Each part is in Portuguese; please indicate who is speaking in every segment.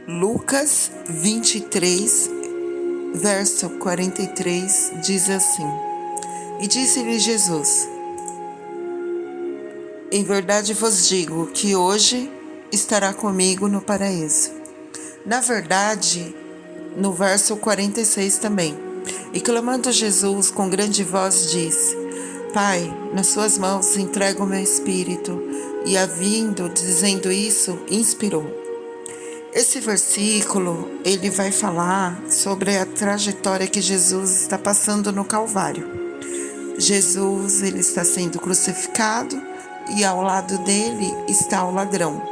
Speaker 1: Lucas 23, verso 43, diz assim: E disse-lhe Jesus: Em verdade vos digo que hoje estará comigo no paraíso. Na verdade, no verso 46 também. E clamando Jesus com grande voz disse: Pai, nas suas mãos entrego o meu espírito. E havindo dizendo isso, inspirou. Esse versículo, ele vai falar sobre a trajetória que Jesus está passando no Calvário. Jesus, ele está sendo crucificado e ao lado dele está o ladrão.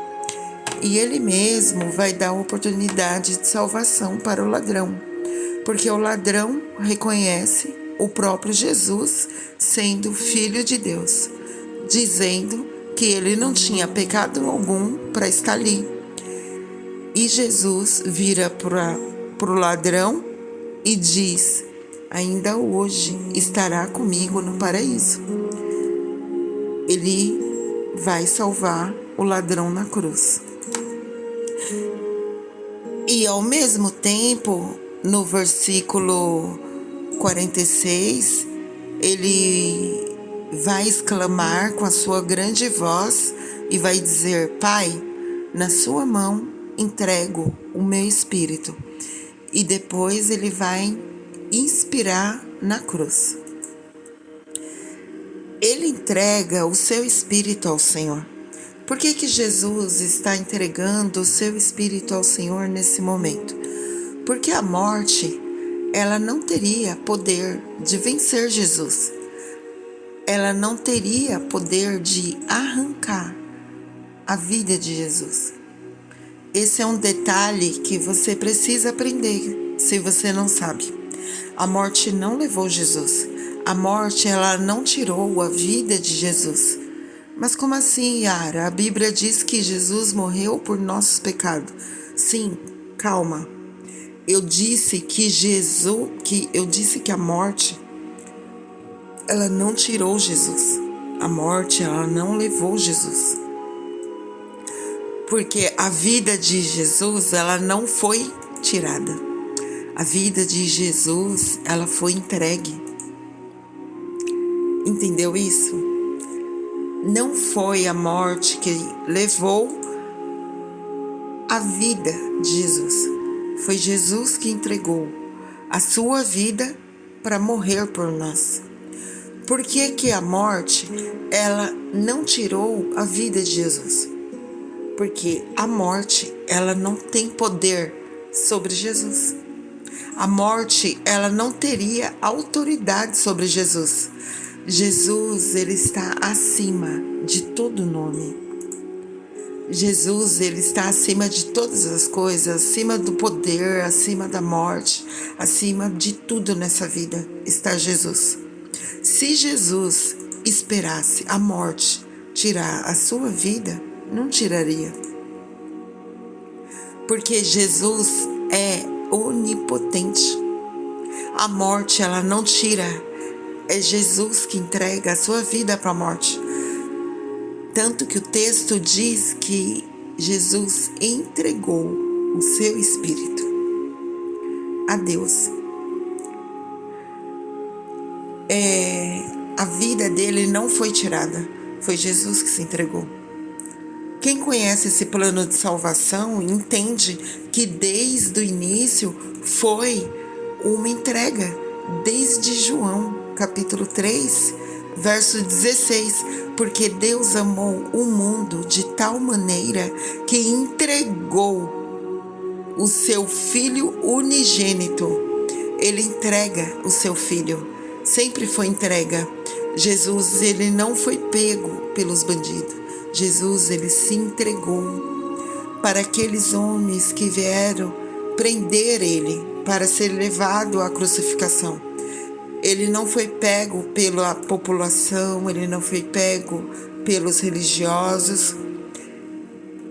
Speaker 1: E ele mesmo vai dar oportunidade de salvação para o ladrão, porque o ladrão reconhece o próprio Jesus sendo Filho de Deus, dizendo que ele não tinha pecado algum para estar ali. E Jesus vira para o ladrão e diz: ainda hoje estará comigo no paraíso. Ele vai salvar o ladrão na cruz. E ao mesmo tempo, no versículo 46, ele vai exclamar com a sua grande voz e vai dizer: Pai, na sua mão entrego o meu espírito. E depois ele vai inspirar na cruz. Ele entrega o seu espírito ao Senhor. Por que Jesus está entregando o seu espírito ao Senhor nesse momento? Porque a morte, ela não teria poder de vencer Jesus. Ela não teria poder de arrancar a vida de Jesus. Esse é um detalhe que você precisa aprender, se você não sabe. A morte não levou Jesus. A morte, ela não tirou a vida de Jesus. Mas como assim, Yara? A Bíblia diz que Jesus morreu por nossos pecados. Sim, calma. Eu disse que a morte, ela não tirou Jesus. A morte, ela não levou Jesus. Porque a vida de Jesus, ela não foi tirada. A vida de Jesus, ela foi entregue. Entendeu isso? Não foi a morte que levou a vida de Jesus. Foi Jesus que entregou a sua vida para morrer por nós. Por que a morte, ela não tirou a vida de Jesus? Porque a morte, ela não tem poder sobre Jesus. A morte, ela não teria autoridade sobre Jesus. Jesus, ele está acima de todo nome. Jesus, ele está acima de todas as coisas, acima do poder, acima da morte, acima de tudo nessa vida está Jesus. Se Jesus esperasse a morte tirar a sua vida, não tiraria. Porque Jesus é onipotente. A morte, ela não tira. É Jesus que entrega a sua vida para a morte. Tanto que o texto diz que Jesus entregou o seu espírito a Deus. A vida dele não foi tirada. Foi Jesus que se entregou. Quem conhece esse plano de salvação entende que desde o início foi uma entrega, desde João, capítulo 3, verso 16, porque Deus amou o mundo de tal maneira que entregou o seu Filho unigênito. Ele entrega o seu Filho, sempre foi entrega. Jesus, ele não foi pego pelos bandidos. Jesus, ele se entregou para aqueles homens que vieram prender ele para ser levado à crucificação. Ele não foi pego pela população, ele não foi pego pelos religiosos,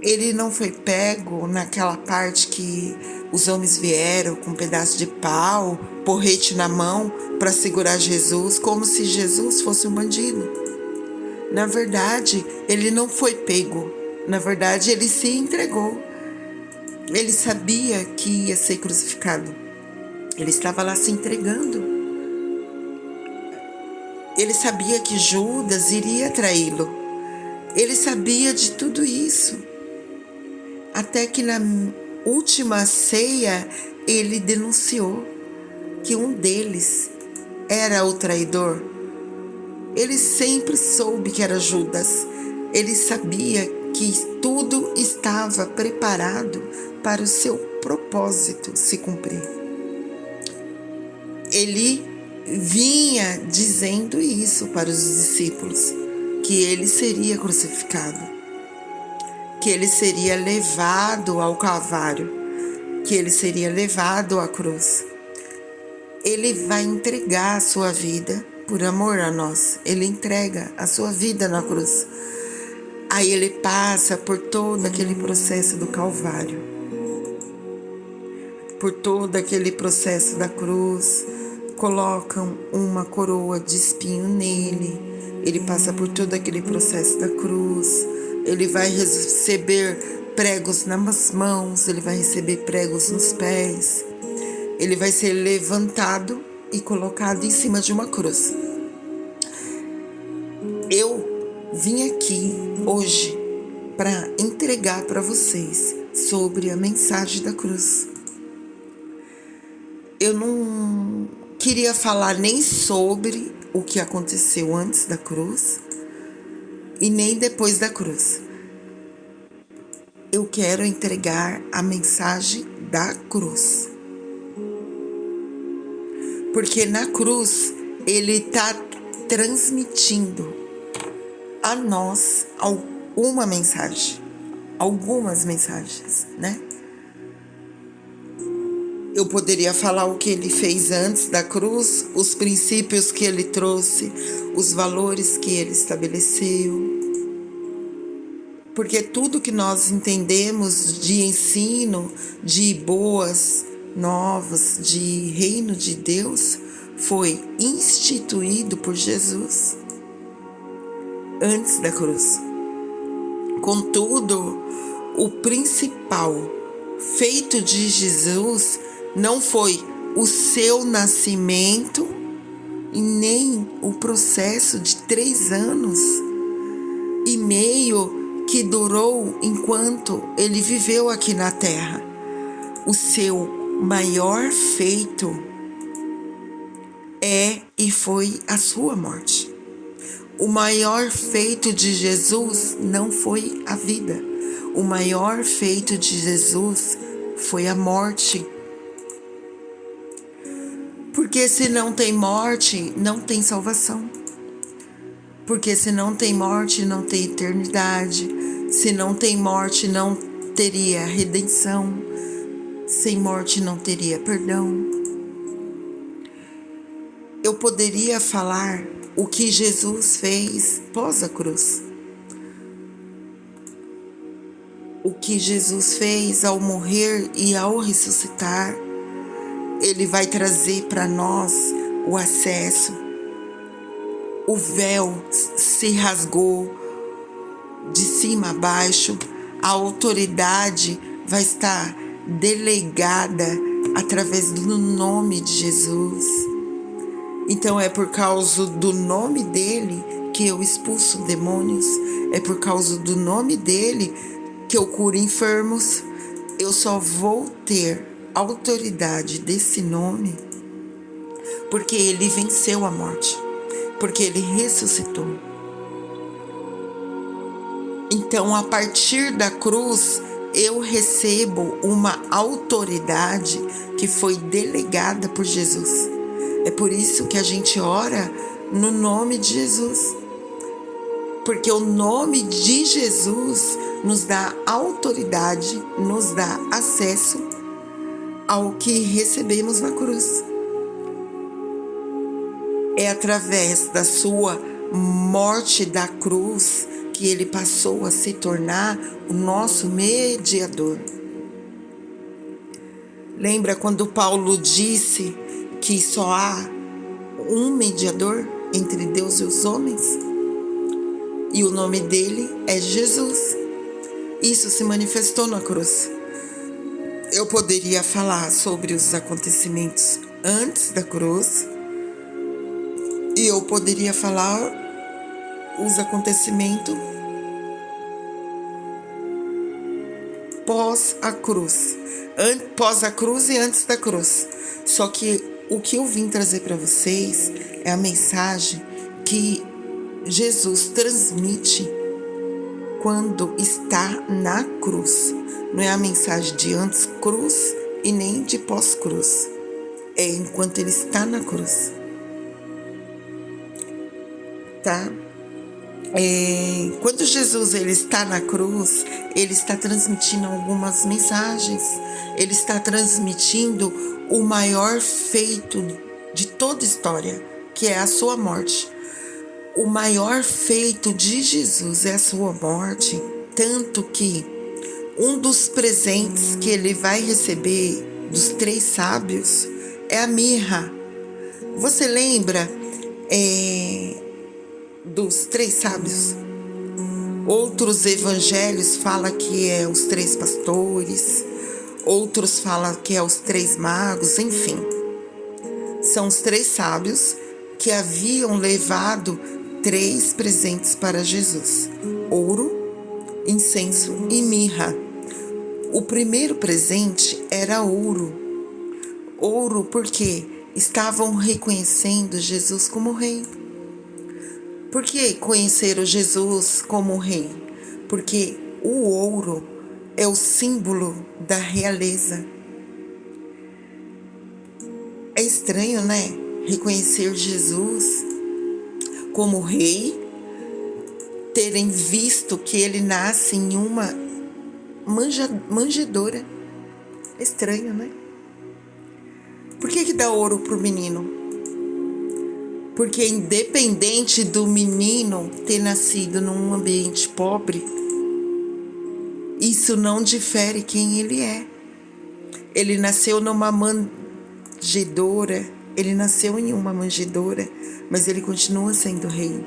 Speaker 1: ele não foi pego naquela parte que os homens vieram com um pedaço de pau, porrete na mão para segurar Jesus, como se Jesus fosse um bandido. Na verdade, ele não foi pego. Na verdade, ele se entregou. Ele sabia que ia ser crucificado. Ele estava lá se entregando. Ele sabia que Judas iria traí-lo. Ele sabia de tudo isso. Até que na última ceia, ele denunciou que um deles era o traidor. Ele sempre soube que era Judas. Ele sabia que tudo estava preparado para o seu propósito se cumprir. Ele vinha dizendo isso para os discípulos, que ele seria crucificado, que ele seria levado ao Calvário, que ele seria levado à cruz. Ele vai entregar a sua vida por amor a nós. Ele entrega a sua vida na cruz. Aí ele passa por todo aquele processo do Calvário, por todo aquele processo da cruz. Colocam uma coroa de espinho nele. Ele passa por todo aquele processo da cruz. Ele vai receber pregos nas mãos, ele vai receber pregos nos pés. Ele vai ser levantado e colocado em cima de uma cruz. Eu vim aqui hoje para entregar para vocês sobre a mensagem da cruz. Eu não queria falar nem sobre o que aconteceu antes da cruz e nem depois da cruz. Eu quero entregar a mensagem da cruz. Porque na cruz ele está transmitindo a nós algumas mensagens, né? Eu poderia falar o que ele fez antes da cruz, os princípios que ele trouxe, os valores que ele estabeleceu. Porque tudo que nós entendemos de ensino, de boas novas, de reino de Deus, foi instituído por Jesus antes da cruz. Contudo, o principal feito de Jesus não foi o seu nascimento e nem o processo de 3 anos e meio que durou enquanto ele viveu aqui na terra. O seu maior feito é e foi a sua morte. O maior feito de Jesus não foi a vida. O maior feito de Jesus foi a morte. Porque se não tem morte, não tem salvação. Porque se não tem morte, não tem eternidade. Se não tem morte, não teria redenção. Sem morte, não teria perdão. Eu poderia falar o que Jesus fez pós a cruz. O que Jesus fez ao morrer e ao ressuscitar. Ele vai trazer para nós o acesso. O véu se rasgou de cima a baixo. A autoridade vai estar delegada através do nome de Jesus. Então é por causa do nome dele que eu expulso demônios. É por causa do nome dele que eu curo enfermos. Eu só vou ter autoridade desse nome porque ele venceu a morte, porque ele ressuscitou. Então, a partir da cruz, eu recebo uma autoridade que foi delegada por Jesus. É por isso que a gente ora no nome de Jesus. Porque o nome de Jesus nos dá autoridade, nos dá acesso ao que recebemos na cruz. É através da sua morte da cruz que ele passou a se tornar o nosso mediador. Lembra quando Paulo disse que só há um mediador entre Deus e os homens? E o nome dele é Jesus. Isso se manifestou na cruz. Eu poderia falar sobre os acontecimentos antes da cruz e eu poderia falar os acontecimentos pós a cruz, pós a cruz e antes da cruz. Só que o que eu vim trazer para vocês é a mensagem que Jesus transmite quando está na cruz. Não é a mensagem de antes cruz e nem de pós-cruz. É enquanto ele está na cruz. Tá? Quando Jesus ele está na cruz, ele está transmitindo algumas mensagens. Ele está transmitindo o maior feito de toda a história, que é a sua morte. O maior feito de Jesus é a sua morte, tanto que um dos presentes que ele vai receber dos 3 sábios é a mirra. Você lembra dos 3 sábios? Outros evangelhos falam que é os 3 pastores, outros falam que é os 3 magos, enfim. São os 3 sábios que haviam levado 3 presentes para Jesus: ouro, incenso e mirra. O primeiro presente era ouro. Ouro porque estavam reconhecendo Jesus como rei. Por que conheceram Jesus como rei? Porque o ouro é o símbolo da realeza. É estranho, né? Reconhecer Jesus como rei, terem visto que ele nasce em uma manjedoura. É estranho, né? Por que dá ouro pro menino? Porque independente do menino ter nascido num ambiente pobre, isso não difere quem ele é. Ele nasceu numa manjedoura, ele nasceu em uma manjedoura, mas ele continua sendo rei.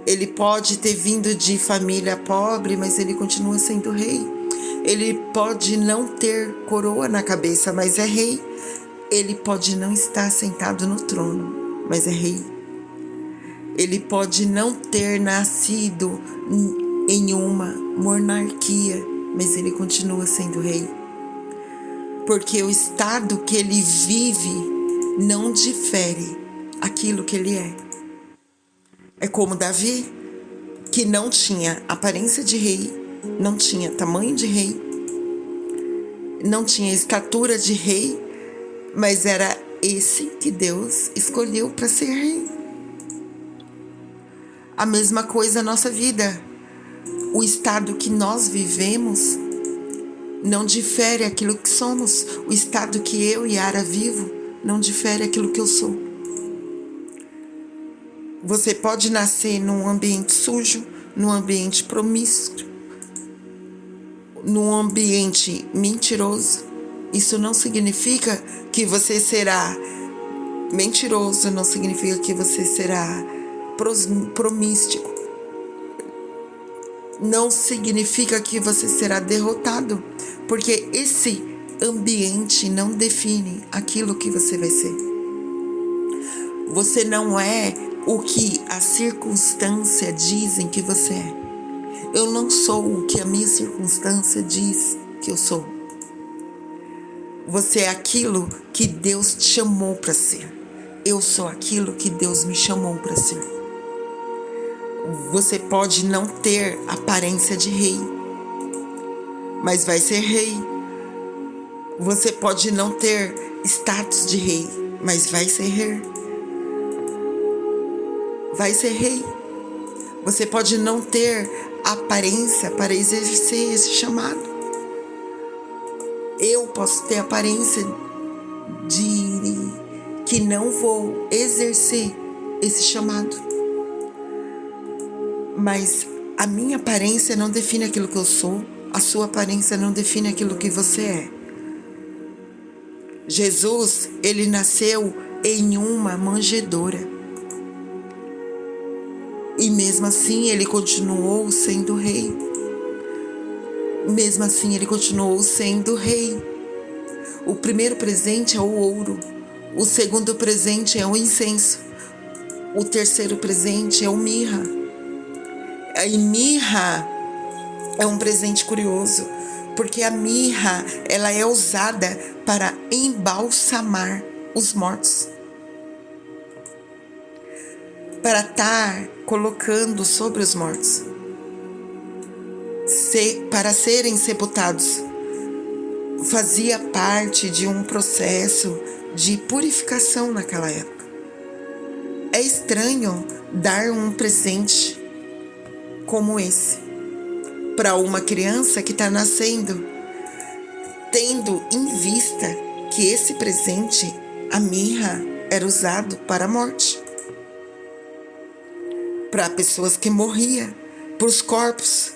Speaker 1: Ele pode ter vindo de família pobre, mas ele continua sendo rei. Ele pode não ter coroa na cabeça, mas é rei. Ele pode não estar sentado no trono, mas é rei. Ele pode não ter nascido em uma monarquia, mas ele continua sendo rei. Porque o estado que ele vive não difere aquilo que ele é. É como Davi, que não tinha aparência de rei, não tinha tamanho de rei, não tinha estatura de rei, mas era esse que Deus escolheu para ser rei. A mesma coisa na nossa vida. O estado que nós vivemos não difere aquilo que somos. O estado que eu e Yara vivo não difere aquilo que eu sou. Você pode nascer num ambiente sujo, num ambiente promíscuo, num ambiente mentiroso. Isso não significa que você será mentiroso, não significa que você será promístico. Não significa que você será derrotado, porque esse ambiente não define aquilo que você vai ser. Você não é o que a circunstância dizem que você é. Eu não sou o que a minha circunstância diz que eu sou. Você é aquilo que Deus te chamou para ser. Eu sou aquilo que Deus me chamou para ser. Você pode não ter aparência de rei, mas vai ser rei. Você pode não ter status de rei, mas vai ser rei. Vai ser rei. Você pode não ter aparência para exercer esse chamado. Eu posso ter aparência de que não vou exercer esse chamado. Mas a minha aparência não define aquilo que eu sou. A sua aparência não define aquilo que você é. Jesus, ele nasceu em uma manjedoura. E mesmo assim ele continuou sendo rei. Mesmo assim ele continuou sendo rei. O primeiro presente é o ouro. O segundo presente é o incenso. O terceiro presente é o mirra. E mirra é um presente curioso, porque a mirra, ela é usada para embalsamar os mortos. Para estar colocando sobre os mortos. Para serem sepultados. Fazia parte de um processo de purificação naquela época. É estranho dar um presente como esse para uma criança que está nascendo, tendo em vista que esse presente, a mirra, era usado para a morte, para pessoas que morriam, para os corpos,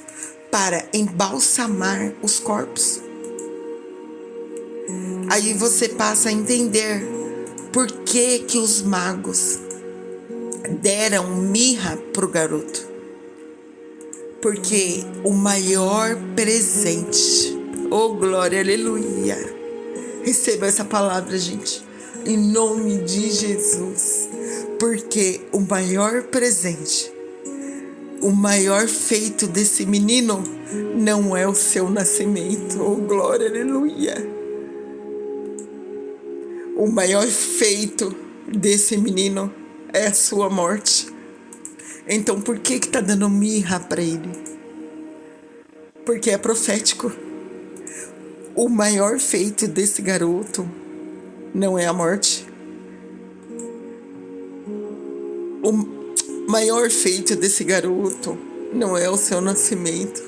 Speaker 1: para embalsamar os corpos. Aí você passa a entender por que os magos deram mirra para o garoto. Porque o maior presente, oh glória, aleluia, receba essa palavra, gente, em nome de Jesus. Porque o maior presente, o maior feito desse menino não é o seu nascimento, oh glória, aleluia. O maior feito desse menino é a sua morte. Então por que tá dando mirra para ele? Porque é profético. O maior feito desse garoto não é a morte. O maior feito desse garoto não é o seu nascimento.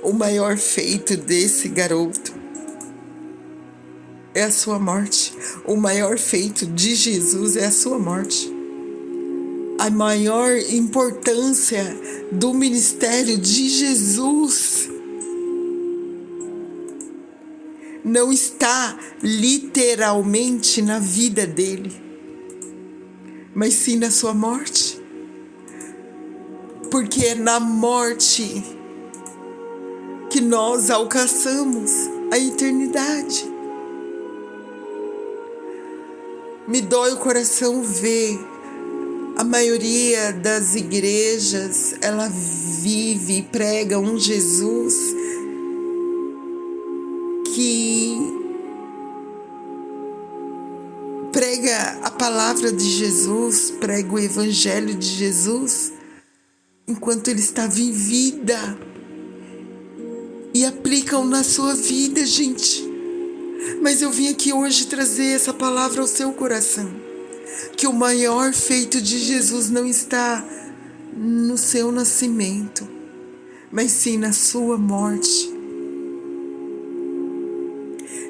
Speaker 1: O maior feito desse garoto é a sua morte. O maior feito de Jesus é a sua morte. A maior importância do ministério de Jesus não está literalmente na vida dele, mas sim na sua morte. Porque é na morte que nós alcançamos a eternidade. Me dói o coração ver a maioria das igrejas, ela vive e prega um Jesus que prega a palavra de Jesus, prega o evangelho de Jesus, enquanto ele estava em vida, e aplicam na sua vida, gente. Mas eu vim aqui hoje trazer essa palavra ao seu coração, que o maior feito de Jesus não está no seu nascimento, mas sim na sua morte.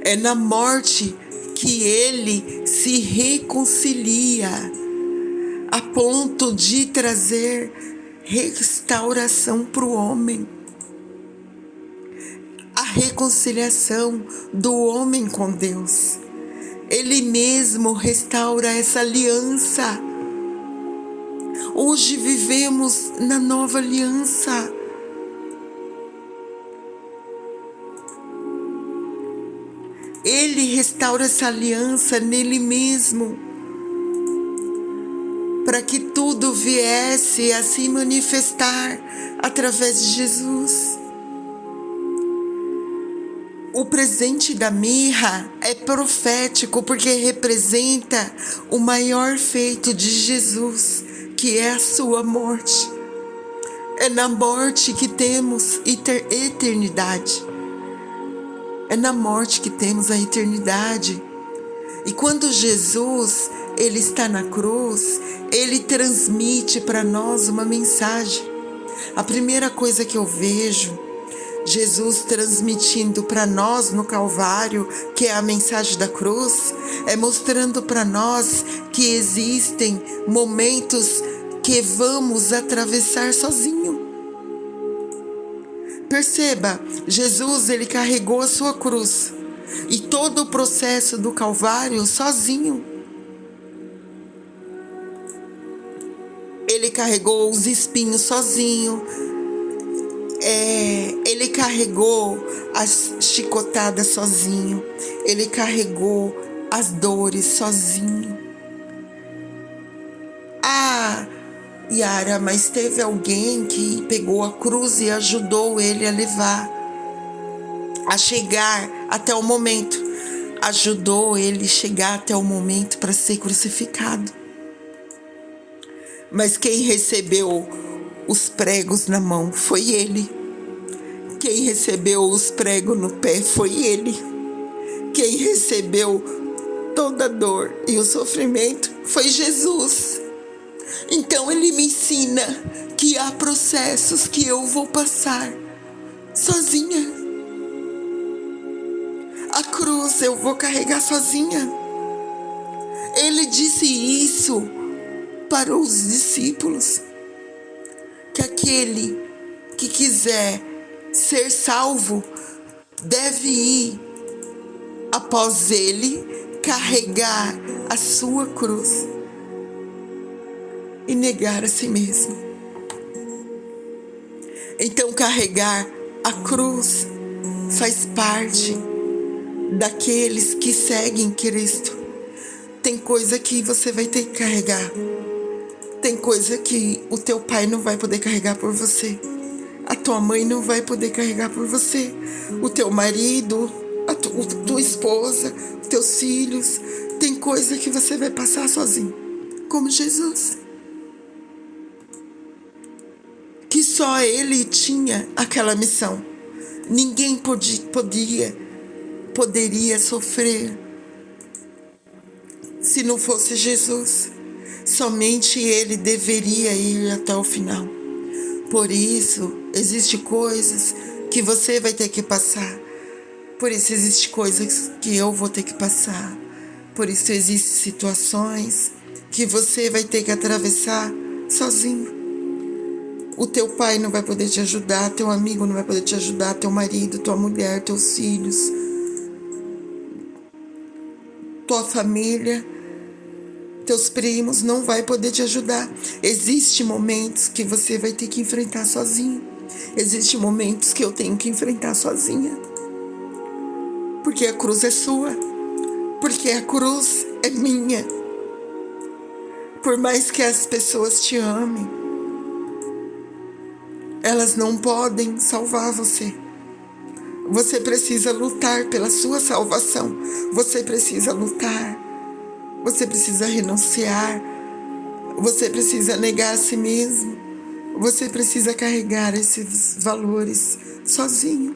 Speaker 1: É na morte que ele se reconcilia, a ponto de trazer restauração para o homem. A reconciliação do homem com Deus. Ele mesmo restaura essa aliança. Hoje vivemos na nova aliança. Ele restaura essa aliança nele mesmo, para que tudo viesse a se manifestar através de Jesus. O presente da mirra é profético porque representa o maior feito de Jesus, que é a sua morte. É na morte que temos eternidade. É na morte que temos a eternidade. E quando Jesus, ele está na cruz, ele transmite para nós uma mensagem. A primeira coisa que eu vejo Jesus transmitindo para nós no Calvário, que é a mensagem da cruz, é mostrando para nós que existem momentos que vamos atravessar sozinho. Perceba, Jesus, ele carregou a sua cruz e todo o processo do Calvário sozinho. Ele carregou os espinhos sozinho. Ele carregou as chicotadas sozinho. Ele carregou as dores sozinho. Ah, Yara, mas teve alguém que pegou a cruz e ajudou ele a levar, a chegar até o momento. Ajudou ele a chegar até o momento para ser crucificado. Mas quem recebeu os pregos na mão foi ele. Quem recebeu os pregos no pé foi ele. Quem recebeu toda a dor e o sofrimento foi Jesus. Então ele me ensina que há processos que eu vou passar sozinha. A cruz eu vou carregar sozinha. Ele disse isso para os discípulos, que aquele que quiser ser salvo deve ir após ele carregar a sua cruz e negar a si mesmo. Então carregar a cruz faz parte daqueles que seguem Cristo. Tem coisa que você vai ter que carregar. Tem coisa que o teu pai não vai poder carregar por você. A tua mãe não vai poder carregar por você. O teu marido, a tua esposa, os teus filhos. Tem coisa que você vai passar sozinho. Como Jesus. Que só ele tinha aquela missão. Ninguém poderia sofrer se não fosse Jesus. Somente ele deveria ir até o final. Por isso, existem coisas que você vai ter que passar. Por isso, existem coisas que eu vou ter que passar. Por isso, existem situações que você vai ter que atravessar sozinho. O teu pai não vai poder te ajudar, teu amigo não vai poder te ajudar, teu marido, tua mulher, teus filhos, tua família, teus primos não vai poder te ajudar. Existem momentos que você vai ter que enfrentar sozinho. Existem momentos que eu tenho que enfrentar sozinha. Porque a cruz é sua. Porque a cruz é minha. Por mais que as pessoas te amem, elas não podem salvar você. Você precisa lutar pela sua salvação. Você precisa lutar. Você precisa renunciar. Você precisa negar a si mesmo. Você precisa carregar esses valores sozinho.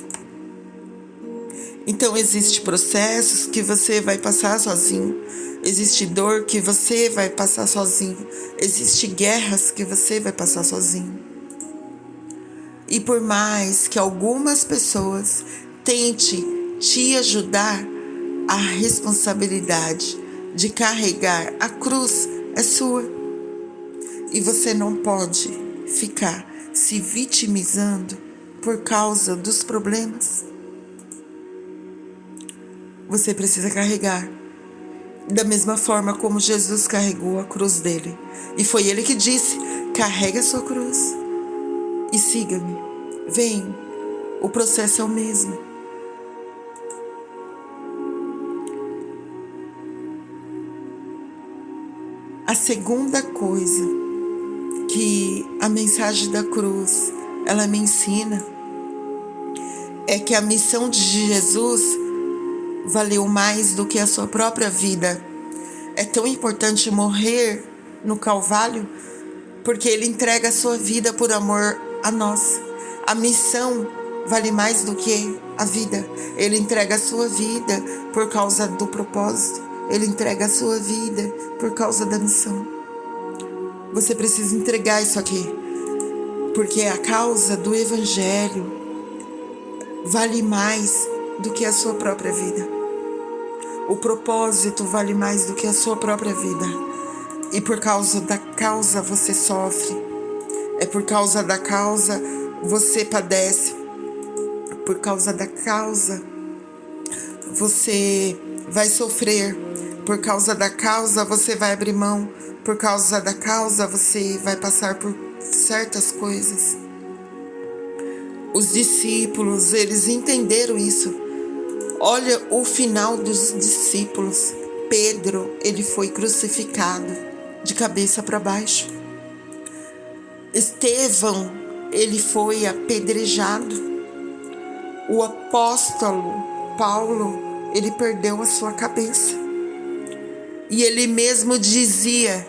Speaker 1: Então existem processos que você vai passar sozinho. Existe dor que você vai passar sozinho. Existem guerras que você vai passar sozinho. E por mais que algumas pessoas tentem te ajudar, a responsabilidade de carregar a cruz é sua. E você não pode ficar se vitimizando por causa dos problemas. Você precisa carregar da mesma forma como Jesus carregou a cruz dele. E foi ele que disse: carrega a sua cruz e siga-me. Vem, o processo é o mesmo. A segunda coisa que a mensagem da cruz ela me ensina é que a missão de Jesus valeu mais do que a sua própria vida. É tão importante morrer no Calvário porque ele entrega a sua vida por amor a nós. A missão vale mais do que a vida. Ele entrega a sua vida por causa do propósito. Ele entrega a sua vida por causa da missão. Você precisa entregar isso aqui, porque a causa do Evangelho vale mais do que a sua própria vida. O propósito vale mais do que a sua própria vida. E por causa da causa você sofre. É por causa da causa você padece. Por causa da causa você vai sofrer. Por causa da causa você vai abrir mão. Por causa da causa você vai passar por certas coisas. Os discípulos, eles entenderam isso. Olha o final dos discípulos. Pedro, ele foi crucificado de cabeça para baixo. Estevão, ele foi apedrejado. O apóstolo Paulo, ele perdeu a sua cabeça. E ele mesmo dizia: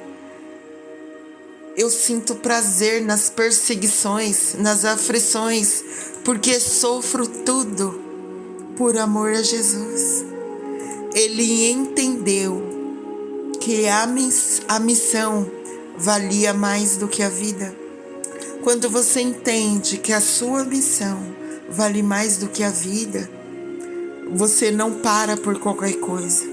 Speaker 1: eu sinto prazer nas perseguições, nas aflições, porque sofro tudo por amor a Jesus. Ele entendeu que a missão valia mais do que a vida. Quando você entende que a sua missão vale mais do que a vida, você não para por qualquer coisa.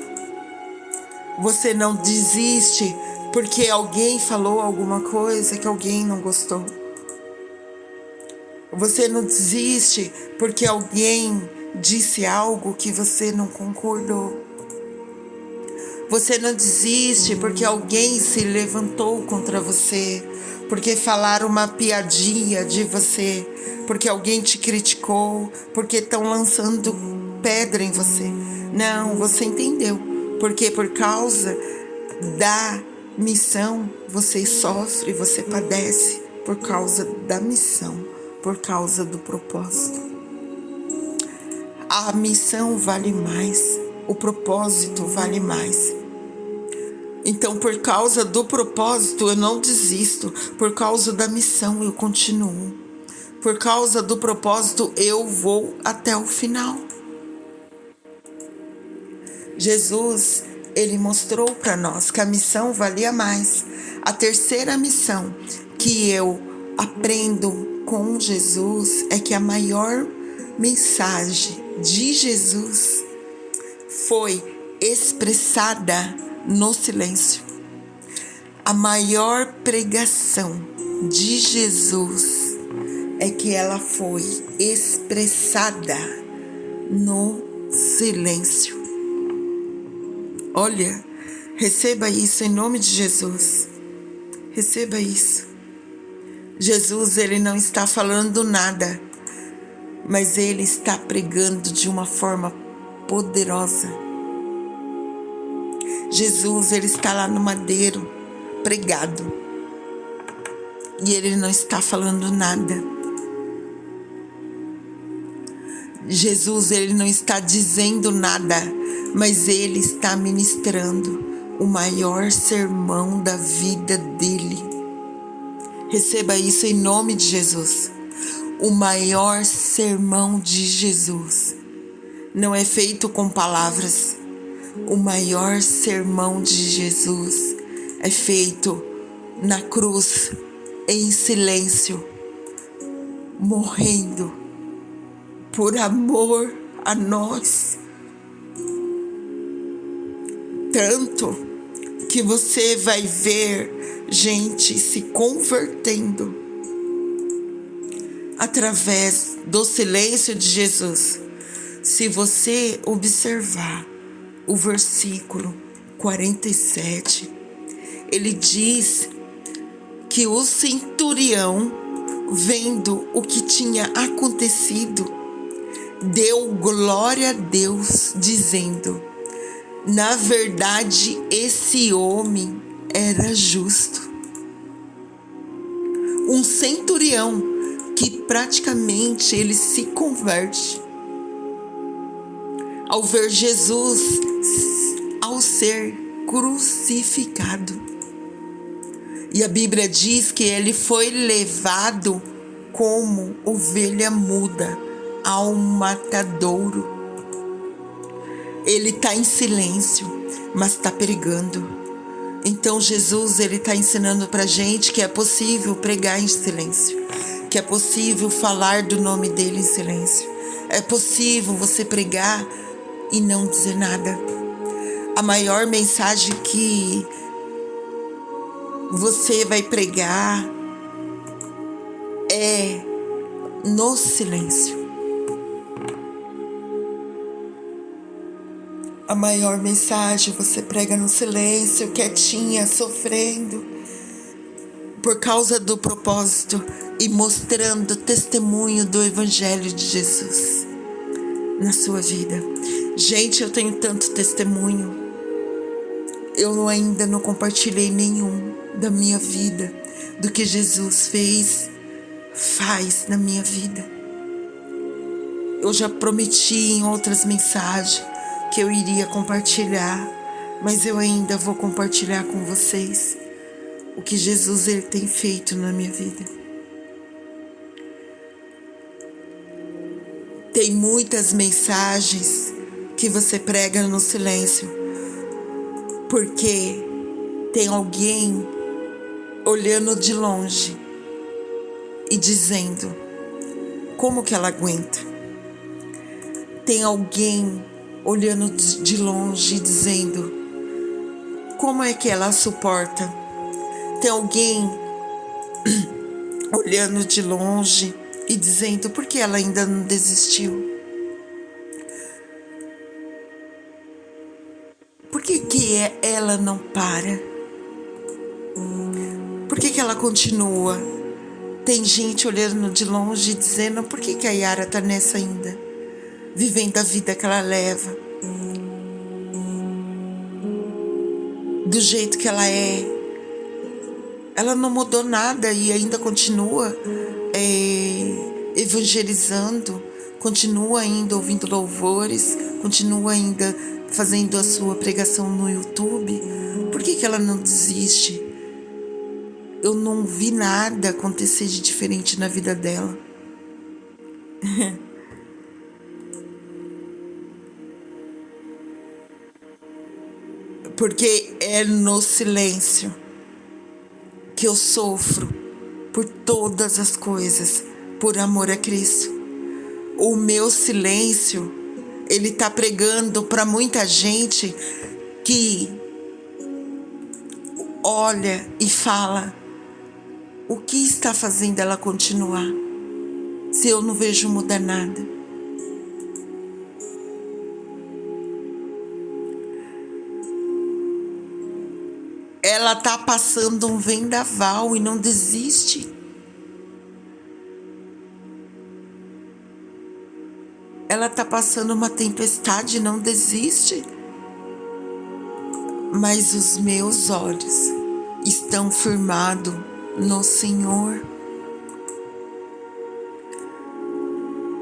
Speaker 1: Você não desiste porque alguém falou alguma coisa que alguém não gostou. Você não desiste porque alguém disse algo que você não concordou. Você não desiste porque alguém se levantou contra você, porque falaram uma piadinha de você, porque alguém te criticou, porque estão lançando pedra em você. Não, você entendeu. Porque por causa da missão, você sofre, você padece por causa da missão, por causa do propósito. A missão vale mais, o propósito vale mais. Então, por causa do propósito, eu não desisto. Por causa da missão, eu continuo. Por causa do propósito, eu vou até o final. Jesus, ele mostrou para nós que a missão valia mais. A terceira missão que eu aprendo com Jesus é que a maior mensagem de Jesus foi expressada no silêncio. A maior pregação de Jesus é que ela foi expressada no silêncio. Olha, receba isso em nome de Jesus. Receba isso. Jesus, ele não está falando nada, mas ele está pregando de uma forma poderosa. Jesus, ele está lá no madeiro, pregado, e ele não está falando nada. Jesus, ele não está dizendo nada, mas ele está ministrando o maior sermão da vida dele. Receba isso em nome de Jesus. O maior sermão de Jesus não é feito com palavras. O maior sermão de Jesus é feito na cruz, em silêncio, morrendo por amor a nós. Tanto que você vai ver gente se convertendo através do silêncio de Jesus. Se você observar o versículo 47, ele diz que o centurião, vendo o que tinha acontecido, deu glória a Deus, dizendo: na verdade, esse homem era justo. Um centurião que praticamente ele se converte ao ver Jesus ao ser crucificado. E a Bíblia diz que ele foi levado como ovelha muda ao matadouro. Ele está em silêncio, mas está pregando. Então Jesus, ele está ensinando para a gente que é possível pregar em silêncio, que é possível falar do nome dele em silêncio. É possível você pregar e não dizer nada. A maior mensagem que você vai pregar é no silêncio. A maior mensagem você prega no silêncio, quietinha, sofrendo, por causa do propósito. e mostrando testemunho do Evangelho de Jesus na sua vida. Gente, eu tenho tanto testemunho. Eu ainda não compartilhei nenhum da minha vida, do que Jesus faz na minha vida. Eu já prometi em outras mensagens que eu iria compartilhar, mas eu ainda vou compartilhar com vocês o que Jesus ele tem feito na minha vida. Tem muitas mensagens que você prega no silêncio, porque tem alguém olhando de longe e dizendo como que ela aguenta. Tem alguém olhando de longe e dizendo como é que ela suporta. Tem alguém olhando de longe e dizendo por que ela ainda não desistiu. Por que ela não para? Por que ela continua? Tem gente olhando de longe e dizendo por que a Yara tá nessa ainda, vivendo a vida que ela leva, do jeito que ela é. Ela não mudou nada e ainda continua evangelizando, continua ainda ouvindo louvores, continua ainda fazendo a sua pregação no YouTube. Por que ela não desiste? Eu não vi nada acontecer de diferente na vida dela. Porque é no silêncio que eu sofro por todas as coisas, por amor a Cristo. O meu silêncio, ele tá pregando para muita gente que olha e fala: o que está fazendo ela continuar, se eu não vejo mudar nada? Ela tá passando um vendaval e não desiste. Ela tá passando uma tempestade e não desiste. Mas os meus olhos estão firmados no Senhor.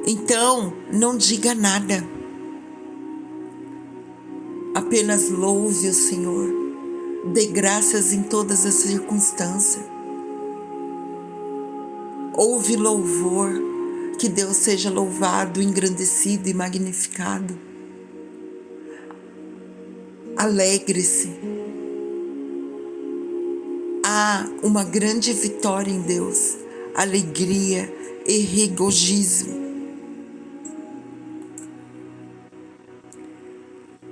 Speaker 1: Então, não diga nada. Apenas louve o Senhor. Dê graças em todas as circunstâncias. Ouve louvor, que Deus seja louvado, engrandecido e magnificado. Alegre-se. Há uma grande vitória em Deus, alegria e regozijo.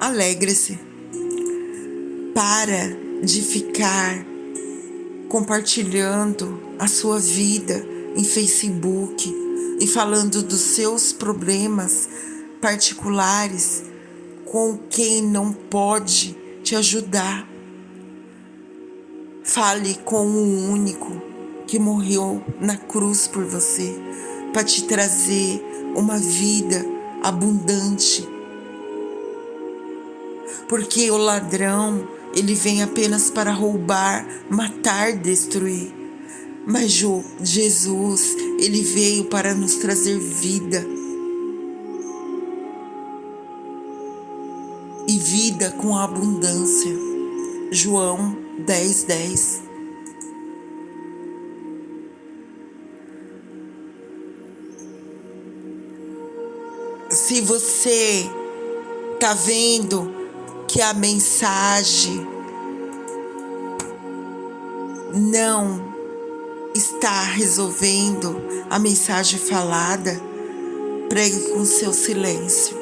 Speaker 1: Alegre-se. Para de ficar compartilhando a sua vida em Facebook e falando dos seus problemas particulares com quem não pode te ajudar. Fale com o único que morreu na cruz por você, para te trazer uma vida abundante. Porque o ladrão, ele vem apenas para roubar, matar, destruir. Mas Jesus, ele veio para nos trazer vida. E vida com abundância. João 10:10. Se você tá vendo que a mensagem não está resolvendo a mensagem falada, pregue com seu silêncio.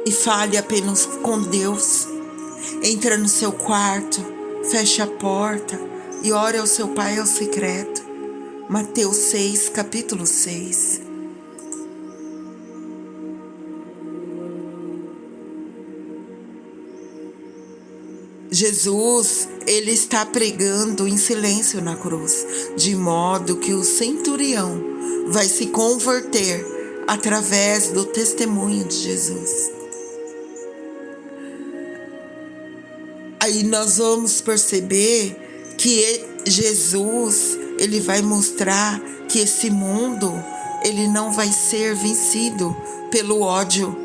Speaker 1: E fale apenas com Deus. Entra no seu quarto, feche a porta e ore ao seu Pai ao secreto. Mateus 6, capítulo 6. Jesus, ele está pregando em silêncio na cruz, de modo que o centurião vai se converter através do testemunho de Jesus. Aí nós vamos perceber que Jesus, ele vai mostrar que esse mundo, ele não vai ser vencido pelo ódio.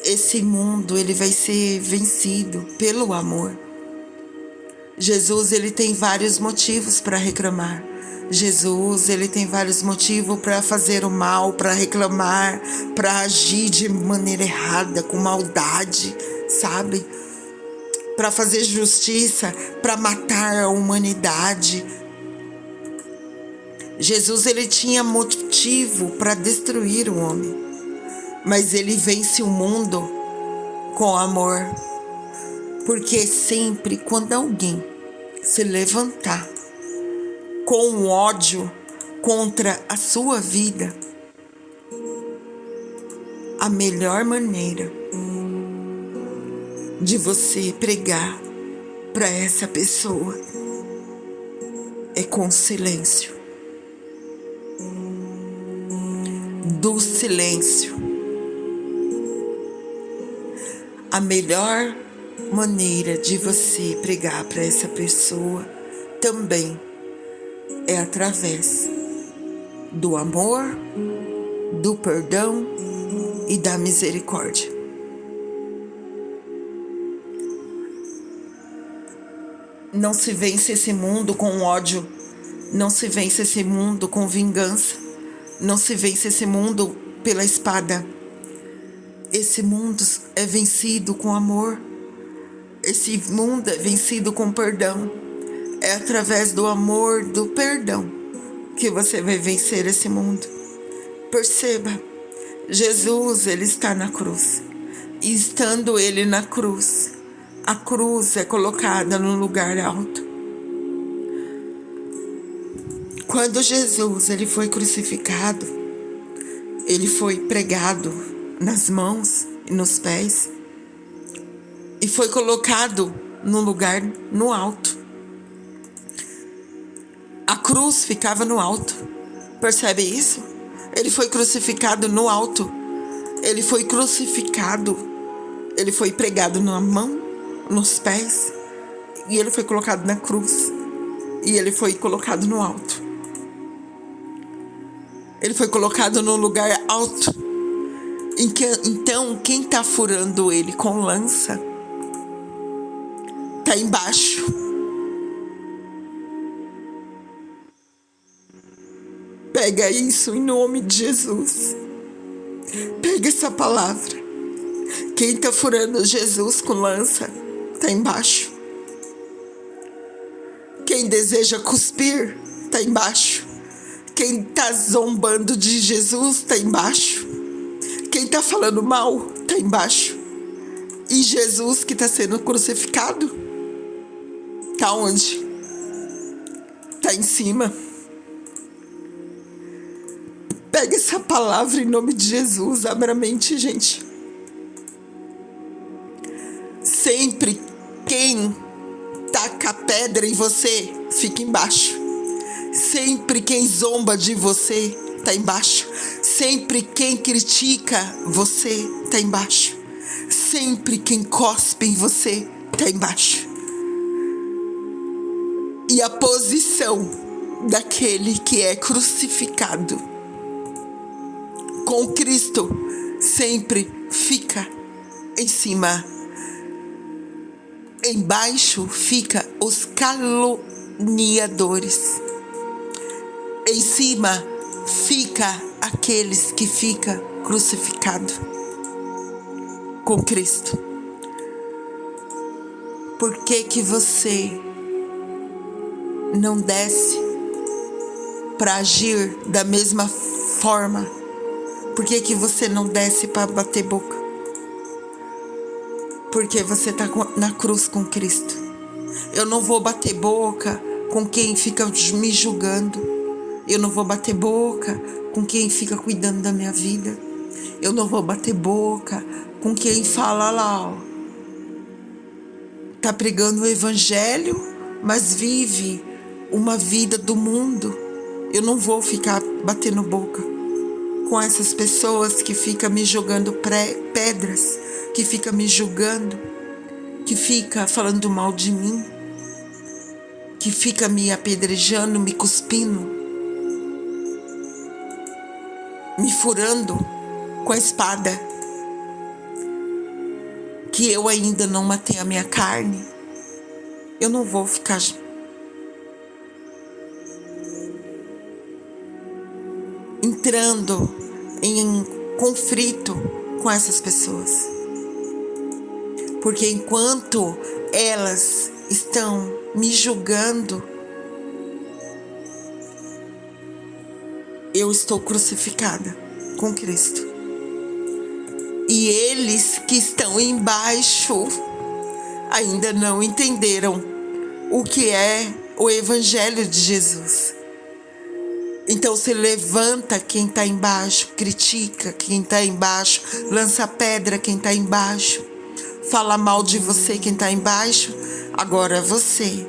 Speaker 1: Esse mundo, ele vai ser vencido pelo amor. Jesus, ele tem vários motivos para reclamar. Jesus, ele tem vários motivos para fazer o mal, para reclamar, para agir de maneira errada, com maldade, sabe? Para fazer justiça, para matar a humanidade. Jesus, ele tinha motivo para destruir o homem, mas ele vence o mundo com amor, porque sempre quando alguém se levantar com ódio contra a sua vida, a melhor maneira de você pregar para essa pessoa é com silêncio. Do silêncio. A melhor maneira de você pregar para essa pessoa também é através do amor, do perdão e da misericórdia. Não se vence esse mundo com ódio, não se vence esse mundo com vingança, não se vence esse mundo pela espada. Esse mundo é vencido com amor, esse mundo é vencido com perdão. É através do amor, do perdão, que você vai vencer esse mundo. Perceba, Jesus, ele está na cruz, e estando ele na cruz, a cruz é colocada num lugar alto. Quando Jesus, ele foi crucificado, ele foi pregado nas mãos e nos pés e foi colocado num lugar no alto. A cruz ficava no alto. Percebe isso? Ele foi crucificado no alto. Ele foi crucificado. Ele foi pregado na mão, nos pés, e ele foi colocado na cruz, e ele foi colocado no alto. Ele foi colocado num lugar alto. Então, quem está furando ele com lança está embaixo. Pega isso em nome de Jesus. Pega essa palavra. Quem está furando Jesus com lança está embaixo. Quem deseja cuspir está embaixo. Quem está zombando de Jesus está embaixo. Quem está falando mal está embaixo. E Jesus que está sendo crucificado está onde? Está em cima. Pega essa palavra em nome de Jesus. Abra a mente, gente. Sempre quem taca pedra em você fica embaixo. Sempre quem zomba de você está embaixo. Sempre quem critica você está embaixo. Sempre quem cospe em você está embaixo. E a posição daquele que é crucificado com Cristo sempre fica em cima. Embaixo fica os caluniadores. Em cima fica aqueles que ficam crucificados com Cristo. Por que que você não desce para agir da mesma forma? Por que que você não desce para bater boca? Porque você está na cruz com Cristo. Eu não vou bater boca com quem fica me julgando. Eu não vou bater boca com quem fica cuidando da minha vida. Eu não vou bater boca com quem fala lá, ó. tá pregando o evangelho, mas vive uma vida do mundo. Eu não vou ficar batendo boca com essas pessoas que ficam me jogando pedras, que ficam me julgando, que fica falando mal de mim, que fica me apedrejando, me cuspindo, me furando com a espada, que eu ainda não matei a minha carne. Eu não vou ficar entrando em conflito com essas pessoas, porque enquanto elas estão me julgando, eu estou crucificada com Cristo. E eles que estão embaixo ainda não entenderam o que é o Evangelho de Jesus. Então se levanta quem está embaixo, critica quem está embaixo, lança pedra quem está embaixo, fala mal de você quem está embaixo. Agora você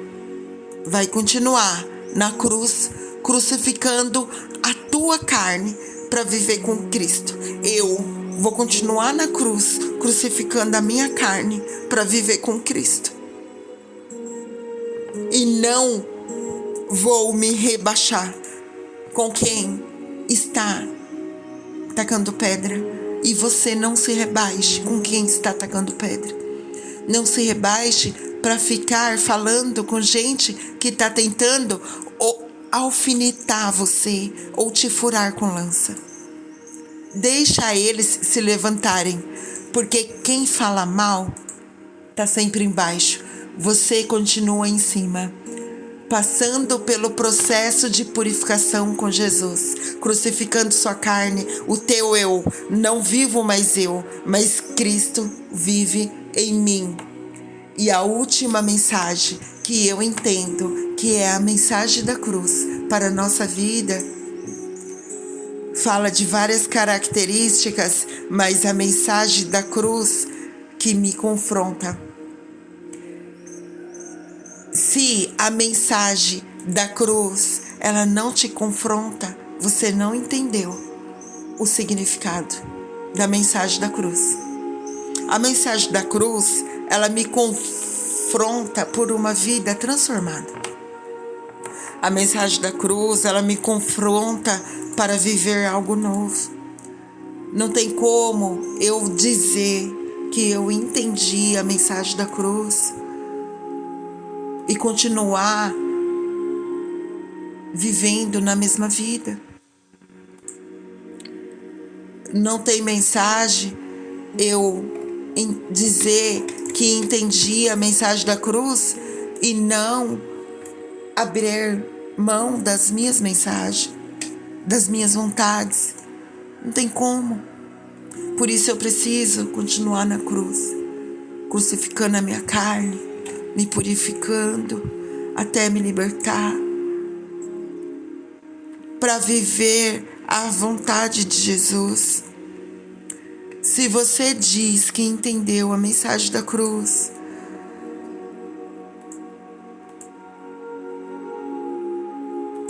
Speaker 1: vai continuar na cruz, crucificando a tua carne para viver com Cristo. Eu vou continuar na cruz, crucificando a minha carne para viver com Cristo. E não vou me rebaixar com quem está tacando pedra. E você não se rebaixe com quem está tacando pedra. Não se rebaixe para ficar falando com gente que está tentando alfinetar você ou te furar com lança. Deixa eles se levantarem, porque quem fala mal está sempre embaixo. Você continua em cima, passando pelo processo de purificação com Jesus, crucificando sua carne, o teu eu. Não vivo mais eu, mas Cristo vive em mim. E a última mensagem que eu entendo, que é a mensagem da cruz para a nossa vida, fala de várias características, mas a mensagem da cruz que me confronta. Se a mensagem da cruz, ela não te confronta, você não entendeu o significado da mensagem da cruz. A mensagem da cruz, ela me confronta por uma vida transformada. A mensagem da cruz, ela me confronta para viver algo novo. Não tem como eu dizer que eu entendi a mensagem da cruz e continuar vivendo na mesma vida. Não tem mensagem eu dizer que entendi a mensagem da cruz e não abrir mão das minhas mensagens, das minhas vontades. Não tem como. Por isso eu preciso continuar na cruz, crucificando a minha carne, me purificando até me libertar, para viver a vontade de Jesus. Se você diz que entendeu a mensagem da cruz,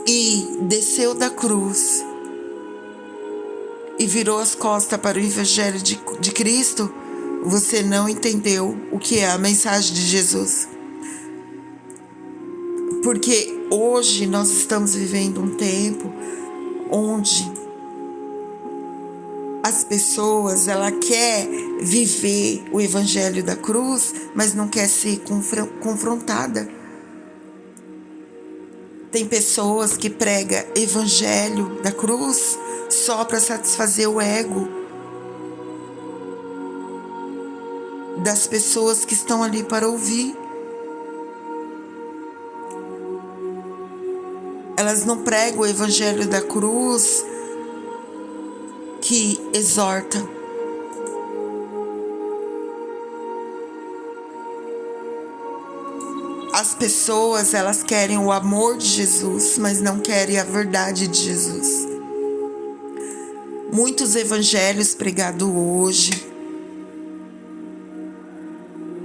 Speaker 1: e desceu da cruz e virou as costas para o Evangelho de Cristo, você não entendeu o que é a mensagem de Jesus. Porque hoje nós estamos vivendo um tempo onde as pessoas, ela quer viver o Evangelho da cruz, mas não quer ser confrontada. Tem pessoas que pregam Evangelho da cruz só para satisfazer o ego das pessoas que estão ali para ouvir. Elas não pregam o Evangelho da cruz que exorta. As pessoas, elas querem o amor de Jesus, mas não querem a verdade de Jesus. Muitos evangelhos pregados hoje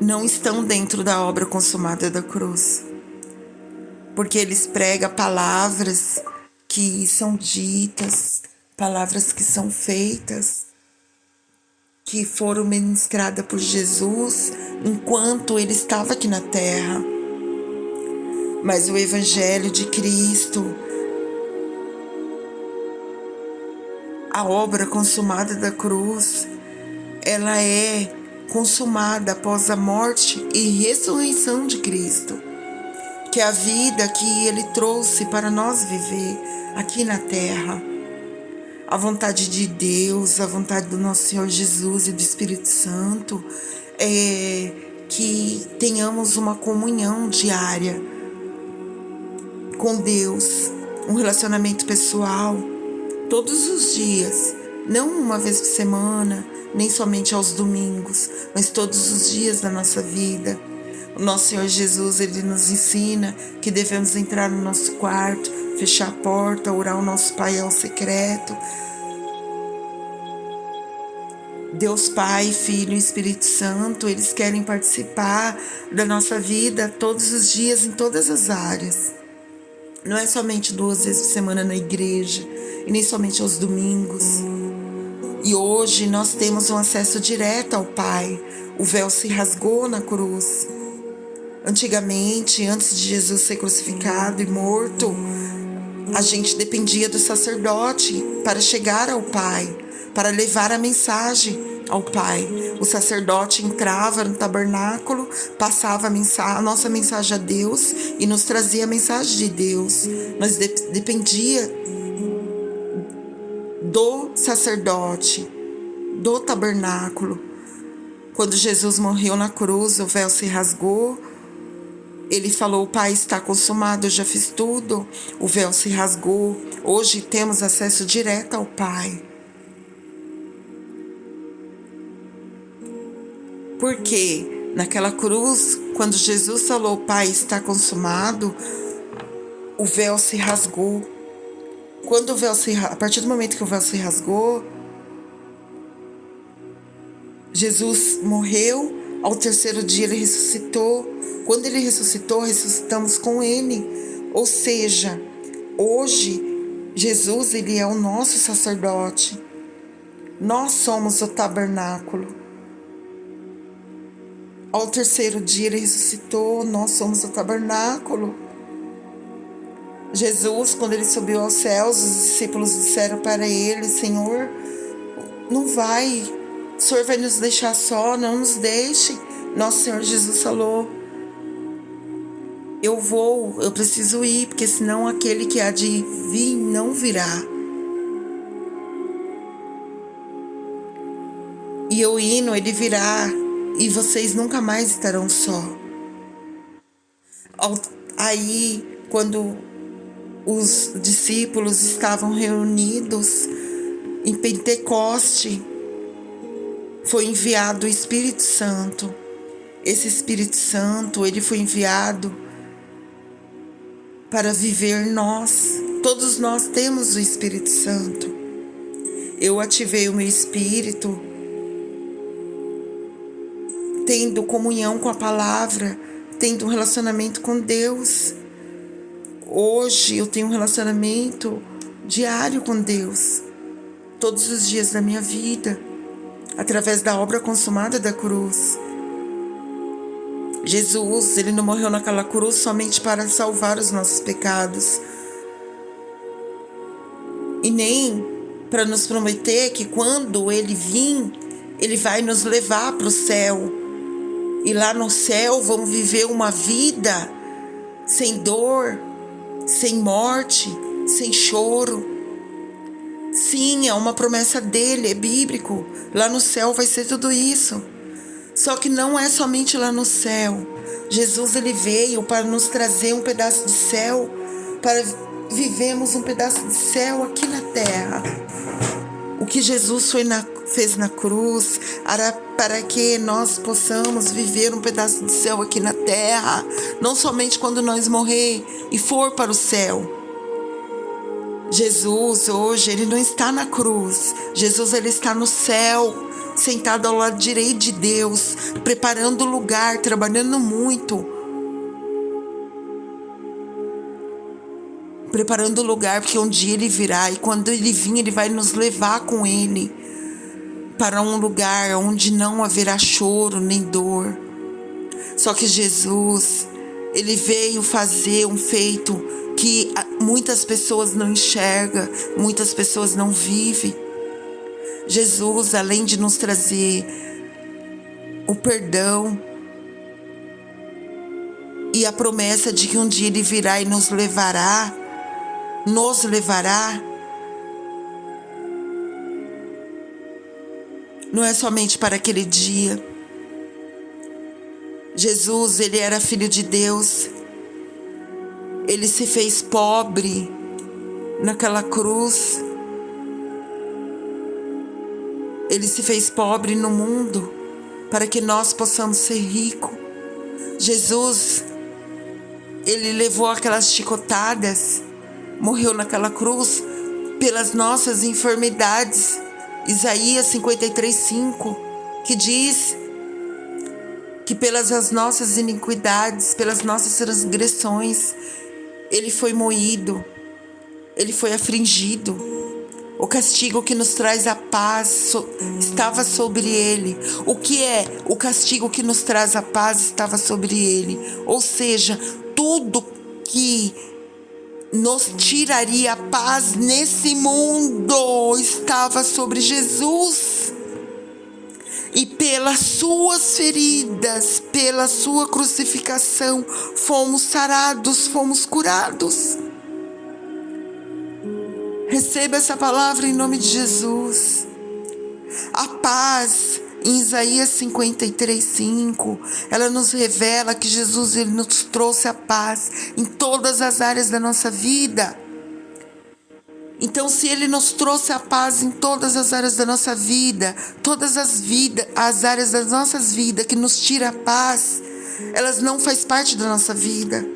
Speaker 1: não estão dentro da obra consumada da cruz. Porque eles pregam palavras que são ditas, palavras que são feitas, que foram ministradas por Jesus enquanto ele estava aqui na terra. Mas o Evangelho de Cristo, a obra consumada da cruz, ela é consumada após a morte e ressurreição de Cristo, que é a vida que Ele trouxe para nós viver aqui na terra. A vontade de Deus, a vontade do nosso Senhor Jesus e do Espírito Santo é que tenhamos uma comunhão diária com Deus, um relacionamento pessoal, todos os dias, não uma vez por semana, nem somente aos domingos, mas todos os dias da nossa vida. O nosso Senhor Jesus, Ele nos ensina que devemos entrar no nosso quarto, fechar a porta, orar ao nosso Pai ao secreto. Deus Pai, Filho e Espírito Santo, eles querem participar da nossa vida todos os dias, em todas as áreas. Não é somente 2 vezes por semana na igreja, e nem somente aos domingos. E hoje nós temos um acesso direto ao Pai. O véu se rasgou na cruz. Antigamente, antes de Jesus ser crucificado e morto, a gente dependia do sacerdote para chegar ao Pai, para levar a mensagem ao Pai. O sacerdote entrava no tabernáculo, passava a nossa mensagem a Deus e nos trazia a mensagem de Deus. Nós dependia do sacerdote, do tabernáculo. Quando Jesus morreu na cruz, o véu se rasgou. Ele falou: o Pai, está consumado, eu já fiz tudo. O véu se rasgou. Hoje temos acesso direto ao Pai. Porque naquela cruz, quando Jesus falou: Pai, está consumado, o véu se rasgou. Quando a partir do momento que o véu se rasgou, Jesus morreu. Ao terceiro dia ele ressuscitou. Quando ele ressuscitou, ressuscitamos com ele. Ou seja, hoje Jesus, ele é o nosso sacerdote. Nós somos o tabernáculo. Ao terceiro dia ele ressuscitou, nós somos o tabernáculo. Jesus, quando ele subiu aos céus, os discípulos disseram para ele: Senhor, não vai, o Senhor vai nos deixar só, não nos deixe. Nosso Senhor Jesus falou: eu preciso ir, porque senão aquele que há de vir não virá. E eu indo, ele virá, e vocês nunca mais estarão só. Aí, quando os discípulos estavam reunidos em Pentecoste, foi enviado o Espírito Santo. Esse Espírito Santo, ele foi enviado para viver nós. Todos nós temos o Espírito Santo. Eu ativei o meu espírito, tendo comunhão com a palavra, tendo um relacionamento com Deus. Hoje eu tenho um relacionamento diário com Deus, todos os dias da minha vida, através da obra consumada da cruz. Jesus, ele não morreu naquela cruz somente para salvar os nossos pecados, e nem para nos prometer que quando ele vir, ele vai nos levar para o céu. E lá no céu vamos viver uma vida sem dor, sem morte, sem choro. Sim, é uma promessa dele, é bíblico. Lá no céu vai ser tudo isso. Só que não é somente lá no céu. Jesus, ele veio para nos trazer um pedaço de céu, para vivermos um pedaço de céu aqui na terra. O que Jesus fez na cruz era para que nós possamos viver um pedaço de céu aqui na terra, não somente quando nós morrer e for para o céu. Jesus hoje, ele não está na cruz. Jesus, ele está no céu, sentado ao lado direito de Deus, preparando o lugar, trabalhando muito, preparando o lugar, porque um dia ele virá, e quando ele vir, ele vai nos levar com ele para um lugar onde não haverá choro nem dor. Só que Jesus, ele veio fazer um feito que muitas pessoas não enxergam, muitas pessoas não vivem. Jesus, além de nos trazer o perdão e a promessa de que um dia ele virá e nos levará, não é somente para aquele dia. Jesus, ele era filho de Deus. Ele se fez pobre naquela cruz. Ele se fez pobre no mundo para que nós possamos ser ricos. Jesus, ele levou aquelas chicotadas, morreu naquela cruz pelas nossas enfermidades. Isaías 53:5, que diz que pelas as nossas iniquidades, pelas nossas transgressões, ele foi moído, ele foi afligido. O castigo que nos traz a paz estava sobre ele. O que é o castigo que nos traz a paz estava sobre ele. Ou seja, tudo que nos tiraria a paz nesse mundo estava sobre Jesus. E pelas suas feridas, pela sua crucificação, fomos sarados, fomos curados. Receba essa palavra em nome de Jesus. A paz, em Isaías 53:5, ela nos revela que Jesus, ele nos trouxe a paz em todas as áreas da nossa vida. Então, se ele nos trouxe a paz em todas as áreas da nossa vida, todas as áreas das nossas vidas que nos tira a paz, elas não fazem parte da nossa vida.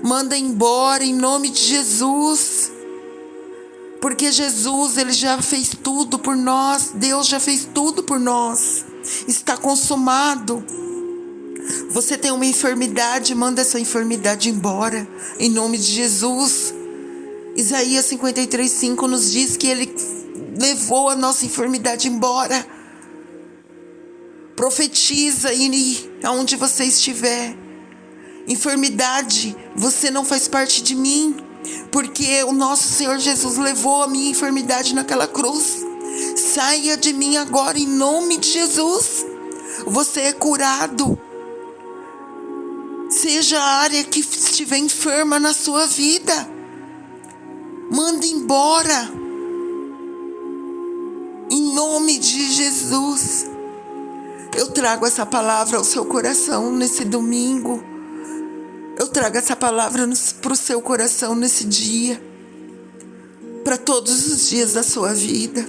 Speaker 1: Manda embora em nome de Jesus. Porque Jesus, ele já fez tudo por nós. Deus já fez tudo por nós. Está consumado. Você tem uma enfermidade, manda essa enfermidade embora em nome de Jesus. Isaías 53:5 nos diz que ele levou a nossa enfermidade embora. Profetiza aonde você estiver. Enfermidade, você não faz parte de mim, porque o nosso Senhor Jesus levou a minha enfermidade naquela cruz. Saia de mim agora em nome de Jesus. Você é curado. Seja a área que estiver enferma na sua vida, manda embora em nome de Jesus. Eu trago essa palavra ao seu coração nesse domingo. Eu trago essa palavra para o seu coração nesse dia, para todos os dias da sua vida.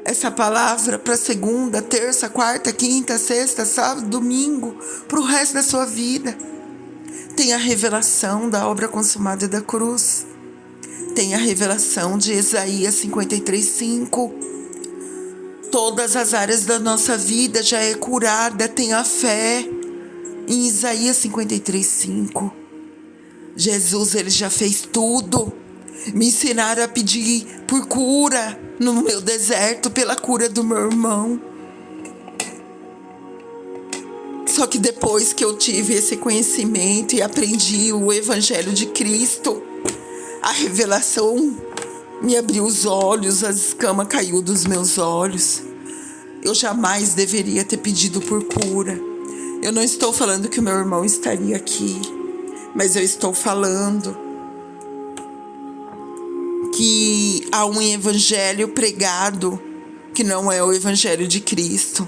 Speaker 1: Essa palavra para segunda, terça, quarta, quinta, sexta, sábado, domingo, para o resto da sua vida. Tem a revelação da obra consumada da cruz. Tem a revelação de Isaías 53:5. Todas as áreas da nossa vida já é curada. Tem a fé em Isaías 53:5. Jesus, ele já fez tudo. Me ensinaram a pedir por cura no meu deserto, pela cura do meu irmão. Só que depois que eu tive esse conhecimento e aprendi o Evangelho de Cristo, a revelação me abriu os olhos, as escamas caiu dos meus olhos. Eu jamais deveria ter pedido por cura. Eu não estou falando que o meu irmão estaria aqui, mas eu estou falando que há um evangelho pregado que não é o evangelho de Cristo.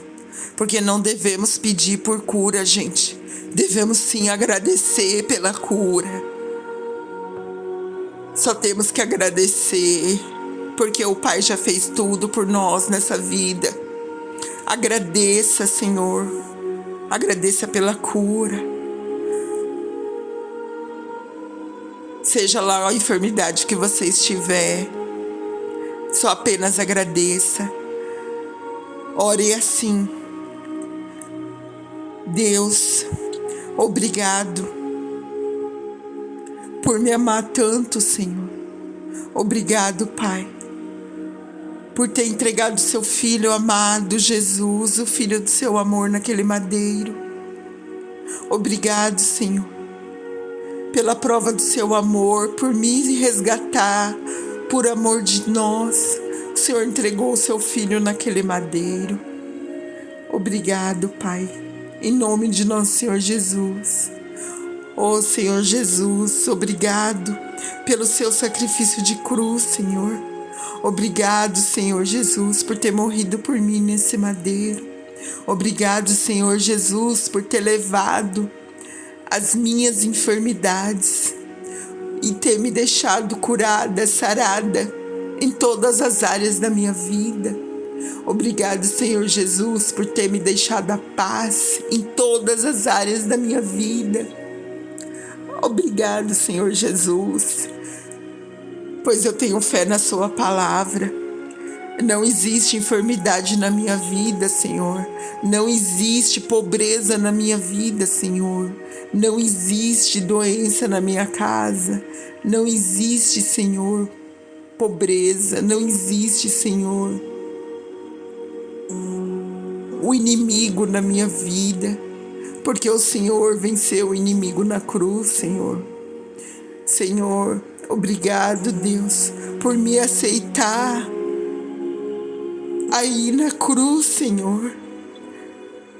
Speaker 1: Porque não devemos pedir por cura, gente. Devemos sim agradecer pela cura. Só temos que agradecer, porque o Pai já fez tudo por nós nessa vida. Agradeça, Senhor. Agradeça pela cura. Seja lá a enfermidade que você estiver, só apenas agradeça. Ore assim: Deus, obrigado por me amar tanto, Senhor. Obrigado, Pai, por ter entregado seu Filho amado, Jesus, o Filho do seu amor naquele madeiro. Obrigado, Senhor, pela prova do seu amor, por me resgatar, por amor de nós. O Senhor entregou o seu Filho naquele madeiro. Obrigado, Pai, em nome de nosso Senhor Jesus. Oh, Senhor Jesus, obrigado pelo seu sacrifício de cruz, Senhor. Obrigado, Senhor Jesus, por ter morrido por mim nesse madeiro. Obrigado, Senhor Jesus, por ter levado as minhas enfermidades e ter me deixado curada, sarada em todas as áreas da minha vida. Obrigado, Senhor Jesus, por ter me deixado a paz em todas as áreas da minha vida. Obrigado, Senhor Jesus, pois eu tenho fé na sua palavra. Não existe enfermidade na minha vida, Senhor. Não existe pobreza na minha vida, Senhor. Não existe doença na minha casa. Não existe, Senhor, pobreza. Não existe, Senhor, o inimigo na minha vida, porque o Senhor venceu o inimigo na cruz, Senhor. Senhor, obrigado, Deus, por me aceitar aí na cruz, Senhor.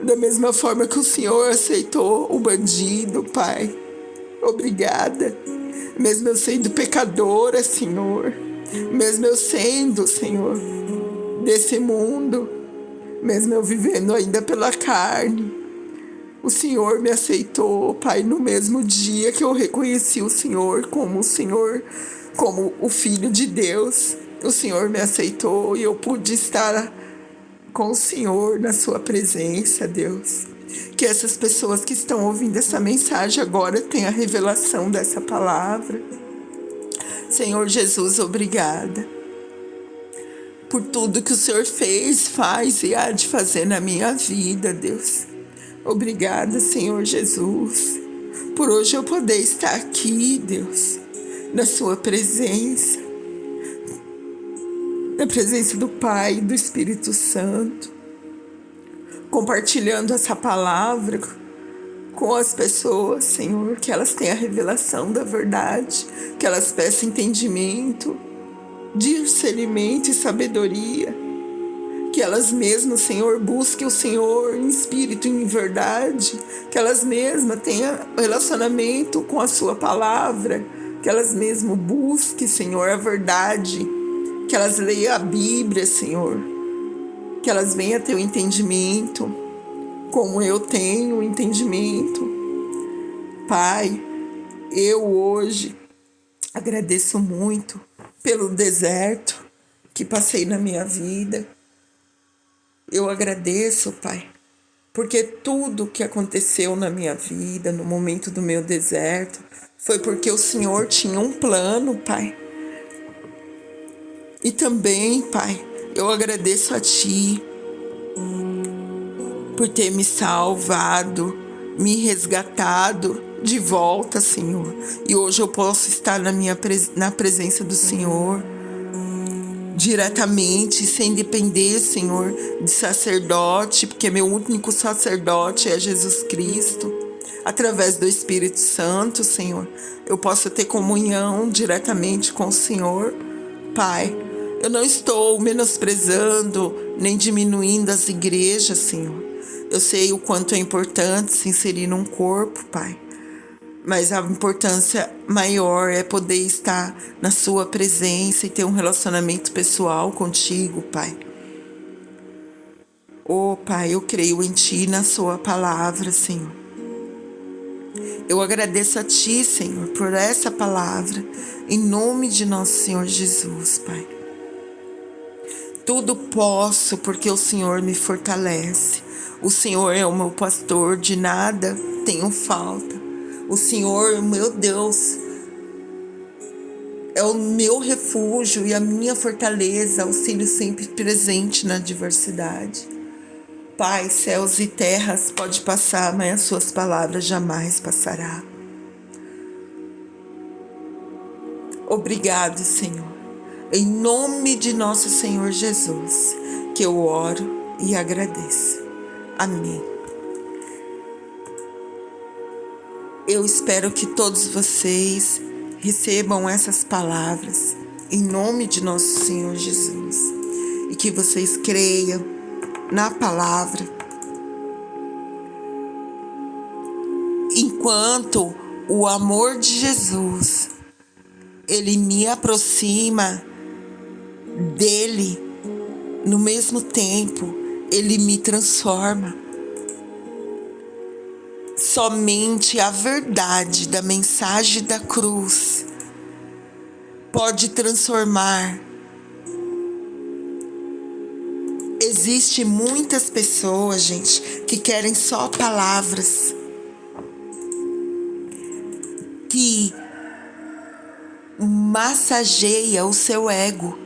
Speaker 1: Da mesma forma que o Senhor aceitou o bandido, Pai. Obrigada. Mesmo eu sendo pecadora, Senhor. Mesmo eu sendo, Senhor, desse mundo. Mesmo eu vivendo ainda pela carne, o Senhor me aceitou, Pai, no mesmo dia que eu reconheci o Senhor, como o Filho de Deus. O Senhor me aceitou e eu pude estar com o Senhor na sua presença, Deus. Que essas pessoas que estão ouvindo essa mensagem agora tenham a revelação dessa palavra. Senhor Jesus, obrigada por tudo que o Senhor fez, faz e há de fazer na minha vida, Deus. Obrigada, Senhor Jesus, por hoje eu poder estar aqui, Deus, na sua presença, na presença do Pai e do Espírito Santo, compartilhando essa palavra com as pessoas, Senhor, que elas tenham a revelação da verdade, que elas peçam entendimento, discernimento e sabedoria, que elas mesmas, Senhor, busquem o Senhor em espírito e em verdade, que elas mesmas tenham relacionamento com a sua palavra, que elas mesmas busquem, Senhor, a verdade, que elas leiam a Bíblia, Senhor, que elas venham a ter o entendimento, como eu tenho o entendimento. Pai, eu hoje agradeço muito pelo deserto que passei na minha vida. Eu agradeço, Pai, porque tudo que aconteceu na minha vida, no momento do meu deserto, foi porque o Senhor tinha um plano, Pai. E também, Pai, eu agradeço a Ti por ter me salvado, me resgatado de volta, Senhor. E hoje eu posso estar na presença do Senhor, diretamente, sem depender, Senhor, de sacerdote, porque meu único sacerdote é Jesus Cristo. Através do Espírito Santo, Senhor, eu posso ter comunhão diretamente com o Senhor. Pai, eu não estou menosprezando nem diminuindo as igrejas, Senhor. Eu sei o quanto é importante se inserir num corpo, Pai. Mas a importância maior é poder estar na sua presença e ter um relacionamento pessoal contigo, Pai. Oh, Pai, eu creio em Ti e na sua palavra, Senhor. Eu agradeço a Ti, Senhor, por essa palavra, em nome de nosso Senhor Jesus, Pai. Tudo posso porque o Senhor me fortalece. O Senhor é o meu pastor, de nada tenho falta. O Senhor, meu Deus, é o meu refúgio e a minha fortaleza, auxílio sempre presente na adversidade. Pai, céus e terras pode passar, mas as suas palavras jamais passará. Obrigado, Senhor. Em nome de nosso Senhor Jesus, que eu oro e agradeço. Amém. Eu espero que todos vocês recebam essas palavras em nome de nosso Senhor Jesus e que vocês creiam na palavra. Enquanto o amor de Jesus, ele me aproxima dele, no mesmo tempo, ele me transforma. Somente a verdade da mensagem da cruz pode transformar. Existem muitas pessoas, gente, que querem só palavras, que massageia o seu ego.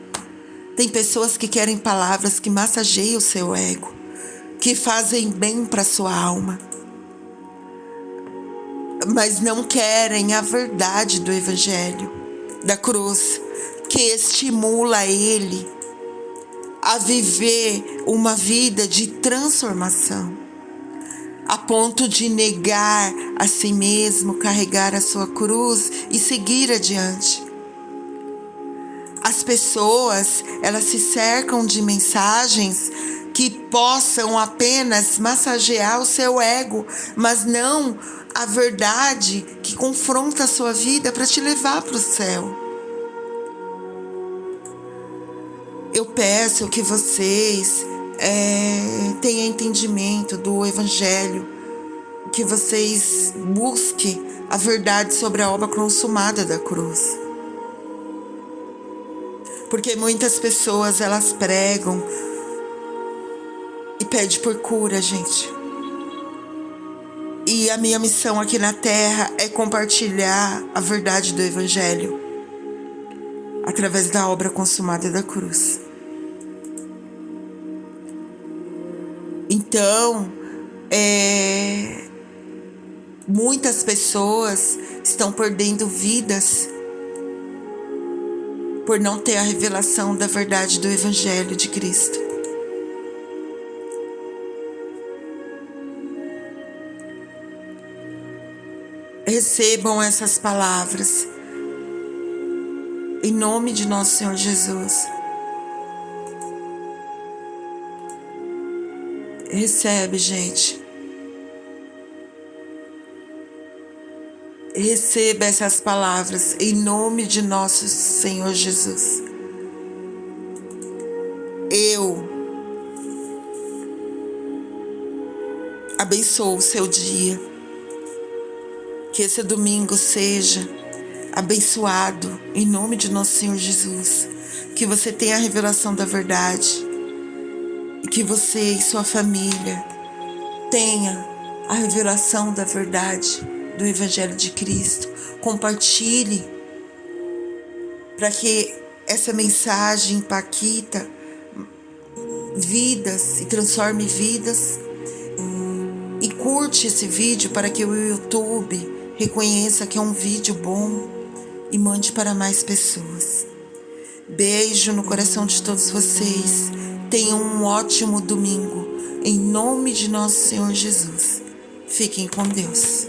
Speaker 1: Tem pessoas que querem palavras que massageiam o seu ego, que fazem bem para sua alma, mas não querem a verdade do Evangelho, da cruz, que estimula ele a viver uma vida de transformação, a ponto de negar a si mesmo, carregar a sua cruz e seguir adiante. As pessoas, elas se cercam de mensagens que possam apenas massagear o seu ego, mas não a verdade que confronta a sua vida para te levar para o céu. Eu peço que vocês tenham entendimento do Evangelho, que vocês busquem a verdade sobre a obra consumada da cruz. Porque muitas pessoas, elas pregam e pedem por cura, gente. E a minha missão aqui na Terra é compartilhar a verdade do Evangelho através da obra consumada da cruz. Então, muitas pessoas estão perdendo vidas por não ter a revelação da verdade do Evangelho de Cristo. Recebam essas palavras em nome de nosso Senhor Jesus. Recebe, gente. Receba essas palavras em nome de nosso Senhor Jesus. Eu abençoo o seu dia. Que esse domingo seja abençoado em nome de nosso Senhor Jesus. Que você tenha a revelação da verdade. E que você e sua família tenha a revelação da verdade do Evangelho de Cristo. Compartilhe para que essa mensagem impacte vidas e transforme vidas. E curte esse vídeo para que o YouTube reconheça que é um vídeo bom e mande para mais pessoas. Beijo no coração de todos vocês. Tenham um ótimo domingo. Em nome de nosso Senhor Jesus. Fiquem com Deus.